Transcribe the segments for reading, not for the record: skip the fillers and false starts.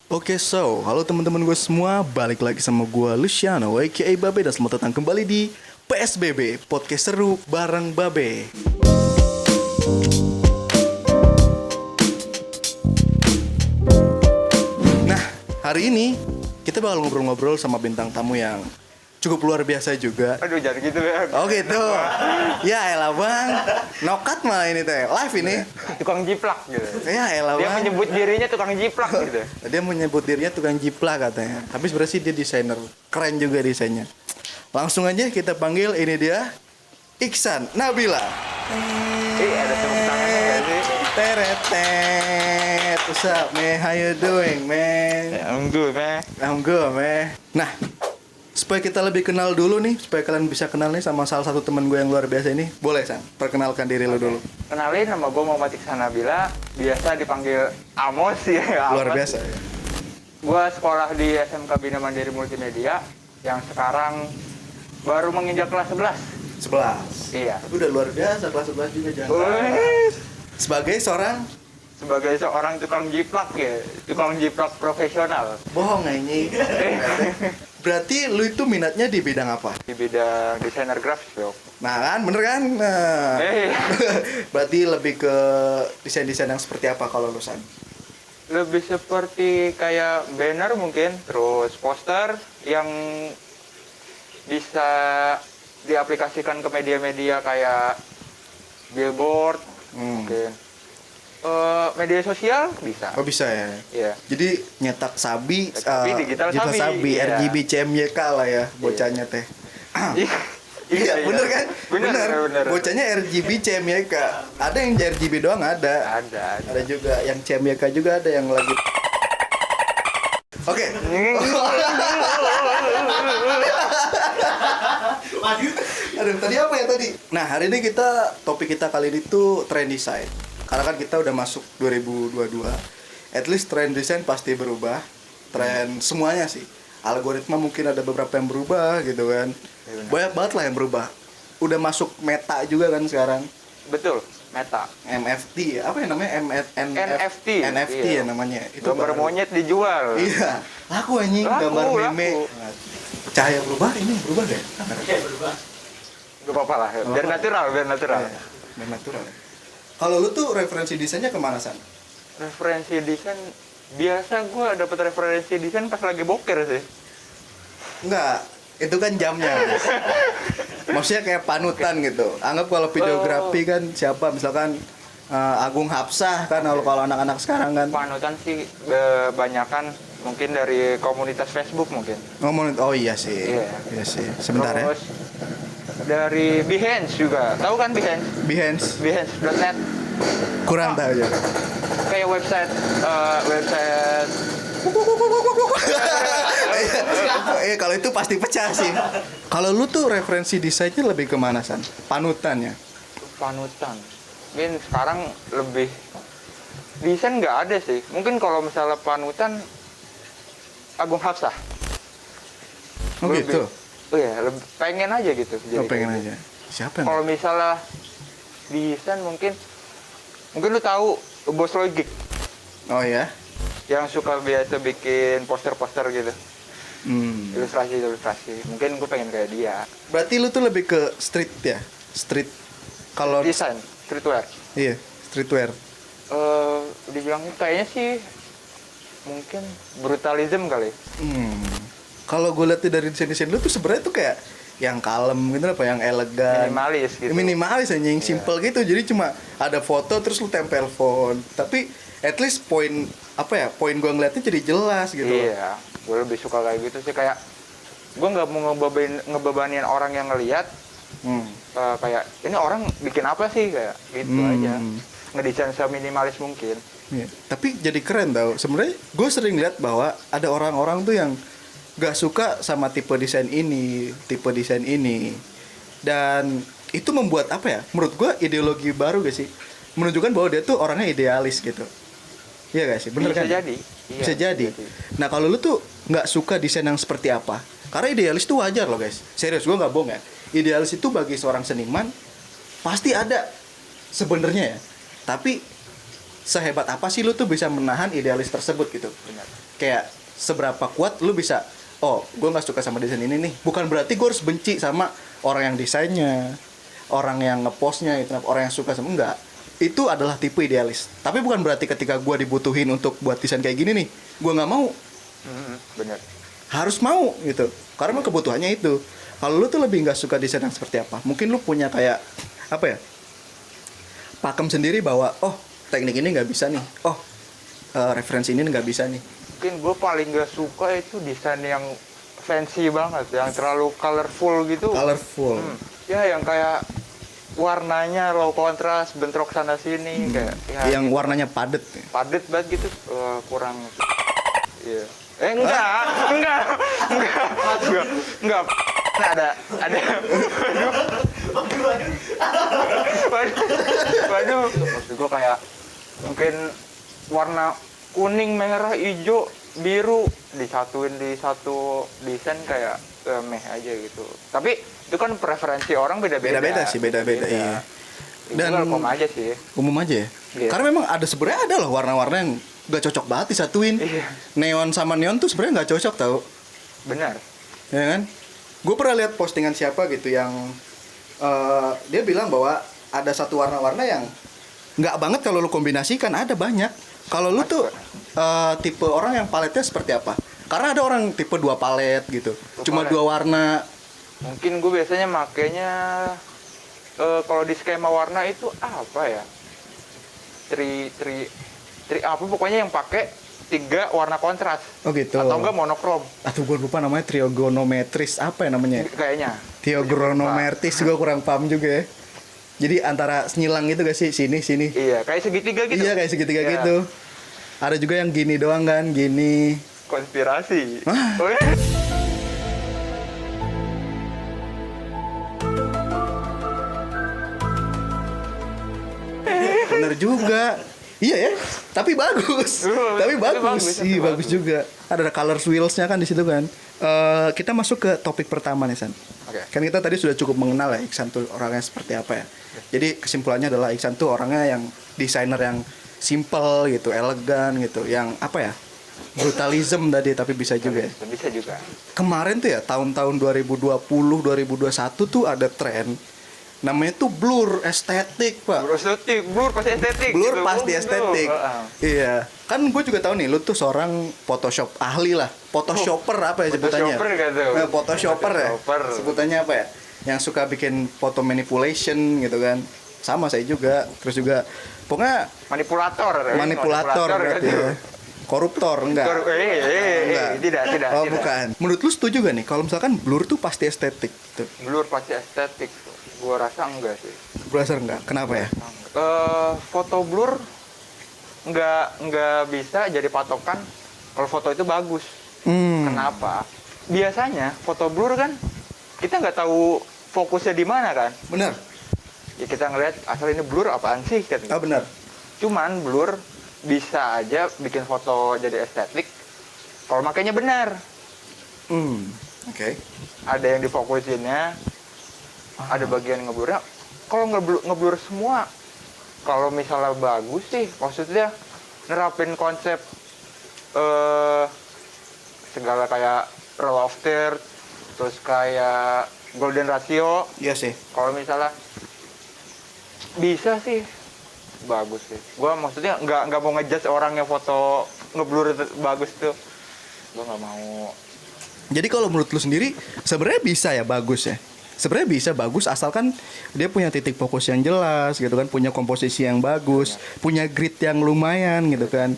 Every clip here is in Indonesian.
Halo teman-teman gue semua, balik lagi sama gue Luciano, aka Babe, dan selamat datang kembali di PSBB, podcast seru bareng Babe. Nah, hari ini kita bakal ngobrol-ngobrol sama bintang tamu yang cukup luar biasa juga. Aduh, jangan gitu ya. Oh gitu. Ya elah bang, nokat malah ini teh, live ini. Tukang jiplak gitu. Ya elah Dia bang. menyebut dirinya tukang jiplak gitu. Dia menyebut dirinya tukang jiplak katanya. Tapi sebenarnya sih dia desainer, keren juga desainnya. Langsung aja kita panggil, ini dia Iksan Nabila. Ada tepuk tangannya nggak sih? Teretet. What's up, man? How you doing, man? I'm good, man. I'm good, man. Nah, supaya kita lebih kenal dulu nih, supaya kalian bisa kenal nih sama salah satu teman gue yang luar biasa ini, boleh San? Perkenalkan diri lu dulu. Kenalin, nama gue Muhammad Iksan Nabila. Biasa dipanggil Amos ya. Luar Amos. biasa. Gue sekolah di SMK Bina Mandiri Multimedia yang sekarang baru menginjak kelas 11. 11. Iya. Tapi udah luar biasa, kelas 11 juga jangan. Wih. Sebagai seorang tukang jiplak ya, tukang jiplak profesional. bohong ini. Berarti lu itu minatnya di bidang apa? Di bidang desainer grafis, bro. Nah kan, bener kan? Nah. Berarti lebih ke desain-desain yang seperti apa kalau lu San? Lebih seperti kayak banner mungkin, terus poster yang bisa diaplikasikan ke media-media kayak billboard, mungkin media sosial bisa. Oh bisa ya? Iya. Jadi nyetak sabi, Digital sabi, iya. RGB CMYK lah ya bocahnya teh. Iya, bener kan? Bener. Bocahnya RGB CMYK. Ada yang RGB doang ada. Ada juga yang CMYK juga ada yang lagi. Oke. Aduh, tadi apa ya tadi? Nah, hari ini topik kita kali ini tuh trend design. Karena kan kita udah masuk 2022. At least trend design pasti berubah. Trend semuanya sih. Algoritma mungkin ada beberapa yang berubah gitu kan. Ya, banyak banget lah yang berubah. Udah masuk meta juga kan sekarang. Betul, meta. MFT, apa yang namanya? NFT. NFT Iya. ya namanya. Itu Gambar baru. monyet dijual. Iya. Laku anjing, gambar meme. Cahaya berubah, ini berubah deh. Gak apa-apa lah, biar natural. Biar natural. Kalau lu tuh referensi desainnya kemana San? Referensi desain biasa gue dapet referensi desain pas lagi boker sih. Enggak, itu kan jamnya. Maksudnya kayak panutan gitu. Anggap kalau videografi kan siapa misalkan Agung Hapsah kan kalau anak-anak sekarang kan. Panutan sih kebanyakan mungkin dari komunitas Facebook mungkin. Oh iya sih. Iya. Iya sih. Sebentar Terus, dari Behance juga. Tahu kan Behance? Behance. Behance.net. Kurang tahu ya. Kayak website Kalau itu pasti pecah sih. Kalau lu tuh referensi desainnya lebih kemana San? Panutannya? panutan. Mungkin sekarang lebih desain nggak ada sih. Mungkin kalau misalnya panutan Agung Hapsah. Oh gitu. Oh ya, pengen aja gitu. Oh pengen aja. Siapa yang? Kalau misalnya desain mungkin lu tahu Bos Logic Oh ya. yang suka biasa bikin poster-poster gitu. Ilustrasi. Mungkin gue pengen kayak dia. Berarti lu tuh lebih ke street ya? Street. Kalau Desain, streetwear. Iya, streetwear. Dibilangnya kayaknya sih mungkin brutalism kali. Kalau gue lihat dari desain-desain lu tuh sebenarnya tuh kayak yang kalem gitu apa yang elegan. Minimalis gitu. Minimalis aja yang simple gitu. Jadi cuma ada foto terus lu tempel font. Tapi at least poin poin gue ngeliatnya jadi jelas gitu. Iya, gue lebih suka kayak gitu sih, kayak gue nggak mau ngebebanin orang yang ngelihat. Kayak ini orang bikin apa sih kayak gitu aja. Ngedesain seminimalis mungkin. Iya. Tapi jadi keren tau. Sebenarnya gue sering lihat bahwa ada orang-orang tuh yang gak suka sama tipe desain ini, dan itu membuat menurut gue ideologi baru gak sih, menunjukkan bahwa dia tuh orangnya idealis gitu. Iya gak sih, bener bisa kan? Jadi. Bisa jadi. Nah kalau lu tuh nggak suka desain yang seperti apa? Karena idealis tuh wajar loh guys. Serius, gue nggak bohong ya. Idealis itu bagi seorang seniman pasti ada sebenarnya ya. Tapi sehebat apa sih lu tuh bisa menahan idealis tersebut gitu. Benar. Kayak seberapa kuat lu bisa, oh gue nggak suka sama desain ini nih, bukan berarti gue harus benci sama orang yang desainnya, orang yang ngepostnya itu, orang yang suka sama, enggak. Itu adalah tipe idealis. Tapi bukan berarti ketika gue dibutuhin untuk buat desain kayak gini nih, gue nggak mau. Bener. Harus mau gitu. Karena kebutuhannya itu. Kalau lu tuh lebih nggak suka desain yang seperti apa? Mungkin lu punya kayak apa ya? Pakem sendiri bahwa oh teknik ini nggak bisa nih. Oh referensi ini nggak bisa nih. Mungkin gue paling gak suka itu desain yang fancy banget, yang terlalu colorful gitu. Colorful. Ya yang kayak warnanya low kontras, bentrok sana sini kayak ya, yang warnanya padet. padet banget gitu, kurang. Iya. Enggak. Ada. Waduh. Maksud gue kayak mungkin warna kuning, merah, hijau, biru disatuin di satu desain kayak meh aja gitu. Tapi itu kan preferensi orang beda-beda. Beda-beda sih, beda-beda. Iya. Dan umum aja sih. Umum aja ya. Iya. Karena memang sebenarnya ada loh warna-warna yang gak cocok banget disatuin. Iya. Neon sama neon tuh sebenarnya gak cocok tau. Benar. Ya kan? Gue pernah lihat postingan siapa gitu yang dia bilang bahwa ada satu warna-warna yang nggak banget kalau lu kombinasikan, ada banyak. Kalau lu tuh tipe orang yang paletnya seperti apa? Karena ada orang tipe 2 palet gitu. Cuma palet. 2 warna. Mungkin gue biasanya makainya kalau di skema warna itu apa ya? Tri apa pokoknya yang pakai 3 warna kontras. Oh gitu. Atau enggak monokrom. Atuh gue lupa namanya, trigonometris apa ya namanya? Kayaknya. Trigonometris gue kurang paham juga ya. Jadi antara senyilang gitu gak sih? Sini. Iya, kayak segitiga gitu. Iya, kayak segitiga Iya. gitu. Ada juga yang gini doang kan, gini. Konspirasi. Hah? Oh, iya. Bener juga. Iya ya, tapi bagus. Tapi bagus. Iya, bagus juga. Ada color wheels-nya kan di situ kan. Kita masuk ke topik pertama nih, San. Oke. Kan kita tadi sudah cukup mengenal ya Iksan tuh orangnya seperti apa ya. Jadi kesimpulannya adalah Iksan tuh orangnya yang desainer yang simple gitu, elegan gitu, yang apa ya? Brutalism tadi, tapi bisa juga ya. Bisa juga. Kemarin tuh ya tahun-tahun 2020, 2021 tuh ada tren namanya tuh blur estetik, Pak. Blur pasti estetik. Blur gitu. pasti estetik. Iya. Kan gue juga tahu nih, lu tuh seorang Photoshop ahli lah. Photoshopper apa ya sebutannya? Photoshopper gitu. Photoshopper ya. Photoshopper. Sebutannya apa ya? Yang suka bikin foto manipulation gitu kan. Sama saya juga. Terus juga pokoknya manipulator berarti gitu. ya. Koruptor enggak? Enggak. Tidak. Oh, bukan. Menurut lu setuju gak nih kalau misalkan blur tuh pasti estetik gitu? Blur pasti estetik. Gua rasa enggak sih. Berdasar enggak? Kenapa ya? Foto blur nggak bisa jadi patokan kalau foto itu bagus. Kenapa? Biasanya foto blur kan kita nggak tahu fokusnya di mana kan. Benar. Ya kita ngeliat asal ini blur apaan sih kan. Ah, benar. Cuman blur bisa aja bikin foto jadi estetik kalau makanya benar. Oke. Ada yang difokusinnya, ada bagian ngeblurnya. Kalau ngeblur semua, kalau misalnya bagus sih, maksudnya nerapin konsep segala kayak rule of third, terus kayak golden ratio. Iya sih. Kalau misalnya bisa sih bagus sih. Gua maksudnya nggak mau ngejudge orang yang foto ngeblur bagus tuh. Gua nggak mau. Jadi kalau menurut lu sendiri sebenarnya bisa ya bagus ya? Sebenarnya bisa bagus asalkan dia punya titik fokus yang jelas gitu kan, punya komposisi yang bagus, punya grid yang lumayan gitu kan.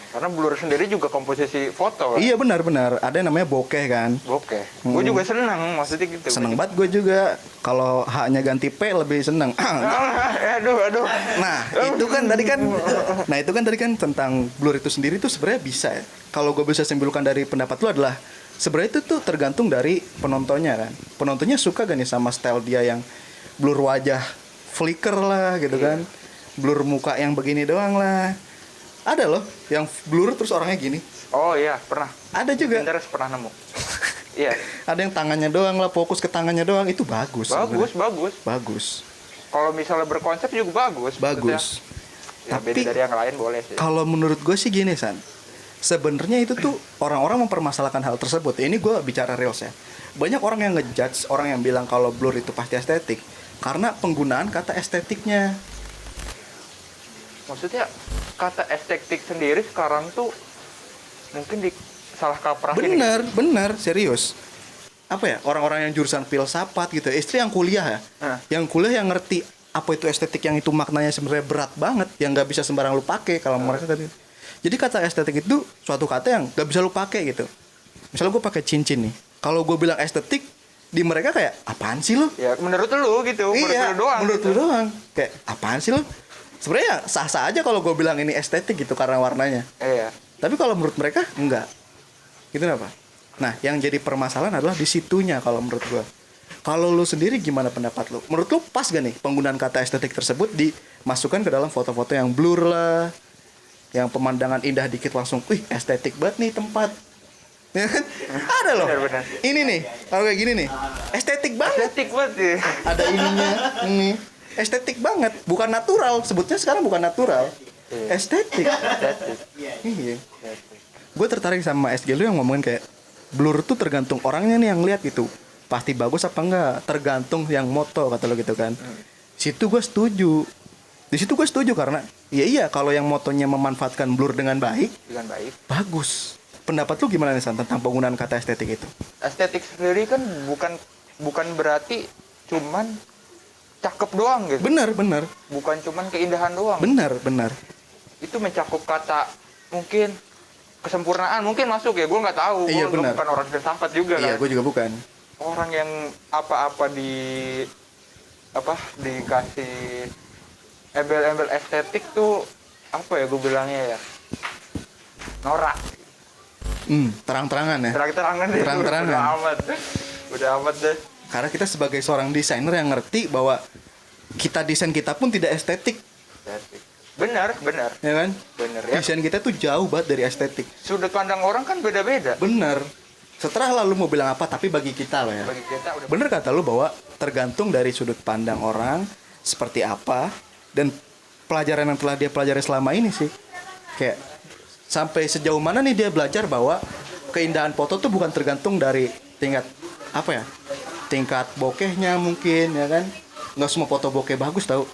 Karena blur sendiri juga komposisi foto kan? Iya benar-benar, ada yang namanya bokeh kan. Bokeh. Gue juga seneng maksudnya gitu. Seneng banget gue juga. Kalau H-nya ganti P lebih seneng. Aduh. Nah itu kan tadi kan tentang blur itu sendiri tuh sebenarnya bisa ya. Kalau gue bisa simpulkan dari pendapat lu adalah sebenarnya itu tuh tergantung dari penontonnya kan. Penontonnya suka gak nih sama style dia yang blur wajah flicker lah gitu kan. Blur muka yang begini doang lah. Ada loh yang blur terus orangnya gini. Oh iya, pernah. Ada juga. Pinterest pernah nemu. Iya. Ada yang tangannya doang lah, fokus ke tangannya doang, itu bagus. Bagus. Bagus. Kalau misalnya berkonsep juga bagus. Bagus. Maksudnya, Ya, Tapi beda dari yang lain boleh sih. kalau menurut gue sih gini San, sebenarnya itu tuh orang-orang mempermasalahkan hal tersebut. Ini gue bicara reals ya. Banyak orang yang ngejudge, orang yang bilang kalau blur itu pasti estetik karena penggunaan kata estetiknya. Maksudnya kata estetik sendiri sekarang tuh mungkin di salah kaprah ini. Bener, serius. Apa ya, orang-orang yang jurusan filsafat gitu, istri yang kuliah ya, yang kuliah yang ngerti apa itu estetik, yang itu maknanya sebenarnya berat banget, yang nggak bisa sembarang lu pakai kalau mereka tadi. Jadi kata estetik itu suatu kata yang nggak bisa lu pakai gitu. Misalnya gue pakai cincin nih, kalau gue bilang estetik, di mereka kayak apaan sih lu? Ya menurut lu gitu, Iya, menurut lu doang. menurut gitu. lu doang. Kayak apaan sih lu? Sebenarnya sah-sah aja kalau gue bilang ini estetik gitu karena warnanya. Iya. Tapi kalau menurut mereka enggak. Gitu apa? Nah, yang jadi permasalahan adalah di situnya kalau menurut gua. Kalau lu sendiri gimana pendapat lu? Menurut lu pas gak nih penggunaan kata estetik tersebut dimasukkan ke dalam foto-foto yang blur lah, yang pemandangan indah dikit langsung, wih estetik banget nih tempat. Ya kan? Ada loh. Benar-benar. Ini nih, kalau kayak gini nih, estetik banget. Estetik banget ya. Ada ininya, ini estetik banget, bukan natural. Sebutnya sekarang bukan natural, estetik. Estetik. Iya. Gue tertarik sama SG lu yang ngomongin kayak blur tuh tergantung orangnya nih yang lihat gitu. Pasti bagus apa enggak, tergantung yang moto kata lo gitu kan. Situ gue setuju. Di situ gue setuju karena iya kalau yang motonya memanfaatkan blur dengan baik, bagus. Pendapat lu gimana nih San tentang penggunaan kata estetik itu? Estetik sendiri kan bukan berarti cuman cakep doang gitu. Bener. Bukan cuman keindahan doang. Bener. Itu mencakup kata mungkin kesempurnaan mungkin masuk ya, gue nggak tahu. Iya, Gue benar. bukan orang filsafat juga Iya, kan. gue juga bukan. Orang yang apa-apa dikasih embel-embel estetik tuh apa ya gue bilangnya ya, norak. Terang-terangan ya. Terang-terangan deh. Terang-terangan. Udah amat deh. Karena kita sebagai seorang desainer yang ngerti bahwa desain kita pun tidak estetik, Estetik. Benar. ya kan? Benar ya. Desain kita tuh jauh banget dari estetik. Sudut pandang orang kan beda-beda. Bener. Setelah lalu mau bilang apa, tapi bagi kita loh ya. Bagi kita udah Bener kata lu bahwa tergantung dari sudut pandang orang seperti apa dan pelajaran yang telah dia pelajari selama ini sih. Kayak sampai sejauh mana nih dia belajar bahwa keindahan foto tuh bukan tergantung dari tingkat apa ya? Tingkat bokehnya mungkin ya kan. Nggak semua foto bokeh bagus tau.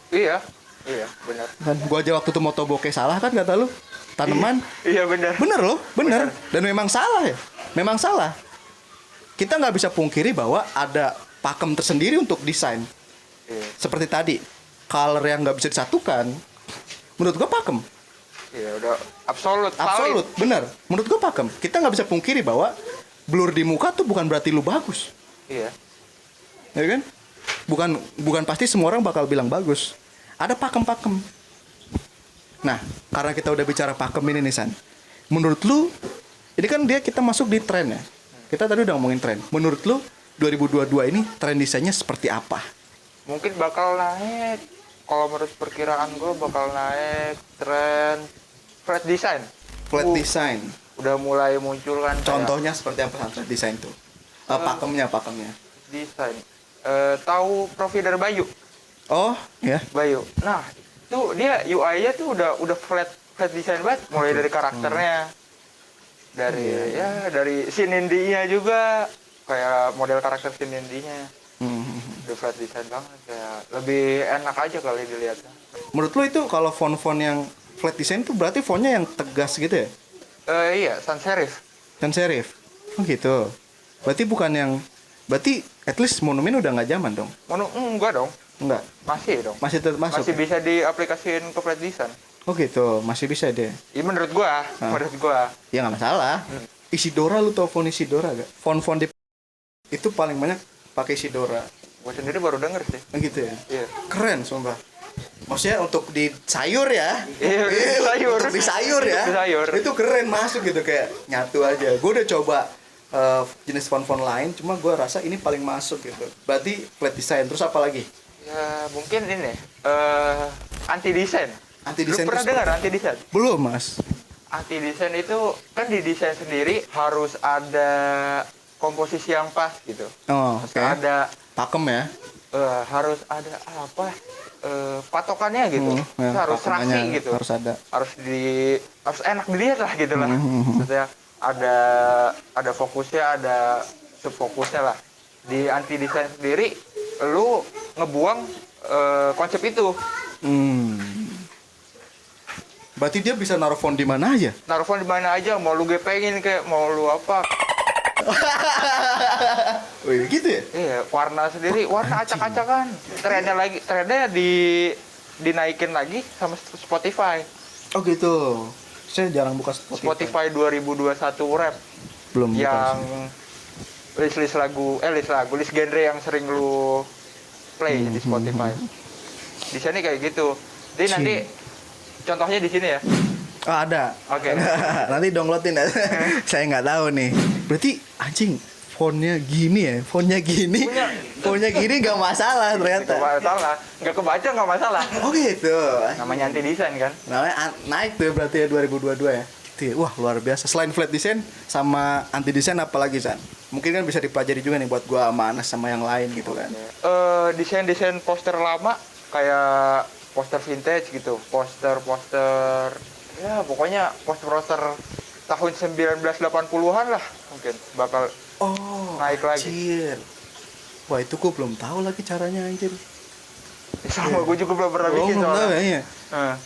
Iya, benar. Dan gua aja waktu itu moto bokeh salah kan kata lu. Tanaman. Iya benar. Bener loh, bener. Dan memang salah ya. Memang salah. Kita nggak bisa pungkiri bahwa ada pakem tersendiri untuk desain. Iya. Seperti tadi, color yang nggak bisa disatukan. Menurut gua pakem. Iya, udah absolut. Absolut, bener. Menurut gua pakem. Kita nggak bisa pungkiri bahwa blur di muka tuh bukan berarti lu bagus. Iya. Ya kan? Bukan pasti semua orang bakal bilang bagus. Ada pakem-pakem. Nah, karena kita udah bicara pakem ini nih San. Menurut lu, ini kan kita masuk di tren ya. Kita tadi udah ngomongin tren. Menurut lu 2022 ini tren desainnya seperti apa? Mungkin bakal naik. Kalau menurut perkiraan gue bakal naik tren flat design. Flat design. Udah mulai muncul kan. Contohnya seperti apa flat design tuh? Pakemnya. Desain. Tahu provider Bayu? Oh, ya. Bayu. Nah, tuh dia UI-nya tuh udah flat design banget, mulai dari karakternya. Dari Sinindi-nya juga kayak model karakter Sinindi-nya. Udah flat design banget, kayak lebih enak aja kali dilihatnya. Menurut lu itu kalau font-font yang flat design itu berarti fontnya yang tegas gitu ya? Iya, sans serif. Dan serif. Oh gitu. Berarti at least Monumen udah nggak zaman dong? Enggak dong. Enggak. Masih dong. Masih tetap masuk. Masih bisa diaplikasiin ke flat design. Oh gitu, masih bisa deh. Iya menurut gua. Ya nggak masalah. Isidora, lu tau font Isidora gak? Font di itu paling banyak pakai Isidora. Gua sendiri baru denger sih. Gitu ya? Iya. Keren sumpah. Maksudnya untuk di sayur ya. Iya, sayur. Untuk di sayur ya. Di sayur. Itu keren masuk gitu kayak nyatu aja. Gue udah coba jenis font-font lain, cuma gue rasa ini paling masuk gitu. Berarti flat design. Terus apa lagi? Ya mungkin ini anti desain. Anti Lu desain. pernah dengar anti desain? Belum mas. Anti desain itu kan di desain sendiri harus ada komposisi yang pas gitu. Oh, Harus oke. ada Pakem ya. harus ada apa? patokannya gitu. Ya, harus patokannya rapi gitu. harus ada. Harus enak dilihat lah gitu lah. Maksudnya ada fokusnya, ada subfokusnya lah. Di anti desain sendiri lu ngebuang konsep itu. Berarti dia bisa naruh font di mana aja? Naruh font di mana aja, mau lu gepengin kayak mau lu apa. Wih, gitu ya? Iya, warna sendiri, warna acak-acakan. Trennya dinaikin lagi sama Spotify. Oh gitu. Saya jarang buka Spotify 2021 rap. Belum buka Yang sih. list genre yang sering lu play di Spotify. Di sini kayak gitu. Jadi nanti contohnya di sini ya. Oh, ada. Oke. Nanti downloadin ya. Saya nggak tahu nih. Berarti anjing fontnya gini ya, fontnya gini nggak masalah ternyata. Nggak masalah, nggak kebaca nggak masalah. Oh gitu. Namanya anti desain kan. Namanya naik tuh berarti ya 2022 ya. Wah luar biasa. Selain flat design sama anti design apalagi San? Mungkin kan bisa dipelajari juga nih buat gua sama Anas sama yang lain gitu kan. Desain poster lama kayak poster vintage gitu, poster ya pokoknya poster tahun 1980-an lah mungkin bakal naik lagi. Anjir. Wah itu gua belum tahu lagi caranya anjir. Sama gue juga belum pernah bikin belum tahu soalnya. ya, iya.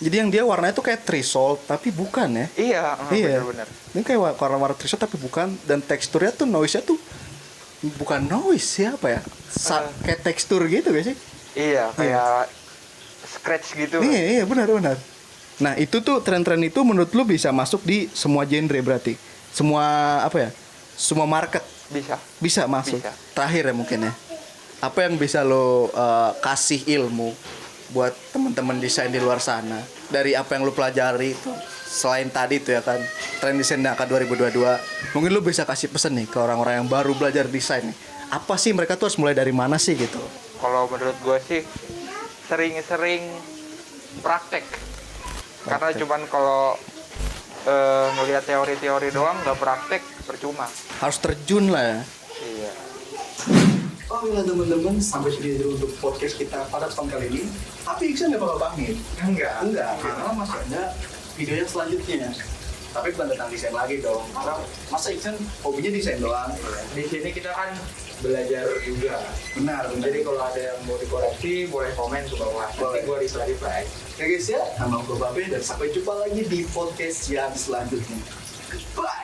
Jadi yang dia warnanya tuh kayak trisol tapi bukan ya. Iya, benar-benar. Ini kayak warna trisol tapi bukan, dan teksturnya tuh noise-nya tuh bukan noise ya apa ya? Kayak tekstur gitu gak sih? Iya, kayak scratch gitu. Iya benar. Nah itu tuh tren-tren itu menurut lu bisa masuk di semua genre berarti, semua apa ya? Semua market bisa masuk. Bisa. Terakhir ya mungkin ya. Apa yang bisa lo kasih ilmu buat teman-teman desain di luar sana dari apa yang lo pelajari itu, selain tadi tuh ya kan tren desain angka 2022, mungkin lo bisa kasih pesan nih ke orang-orang yang baru belajar desain nih, apa sih mereka tuh harus mulai dari mana sih gitu? Kalau menurut gue sih sering-sering praktek. Karena cuman kalau ngelihat teori-teori doang nggak praktek percuma. Harus terjun lah ya. Iya. Oke teman-teman, sampai sini dulu untuk podcast kita pada tahun kali ini. Tapi Iksan nggak bakal pamit. Enggak, karena masih ada video yang selanjutnya. Tapi bukan tentang desain lagi dong. Karena masa Iksan hobinya desain doang. Di sini kita kan belajar juga. Benar. Jadi kalau ada yang mau dikoreksi boleh komen ke bawah. Nanti gue di-clarify. Ya guys ya, nama gue Babe dan sampai jumpa lagi di podcast yang selanjutnya. Bye.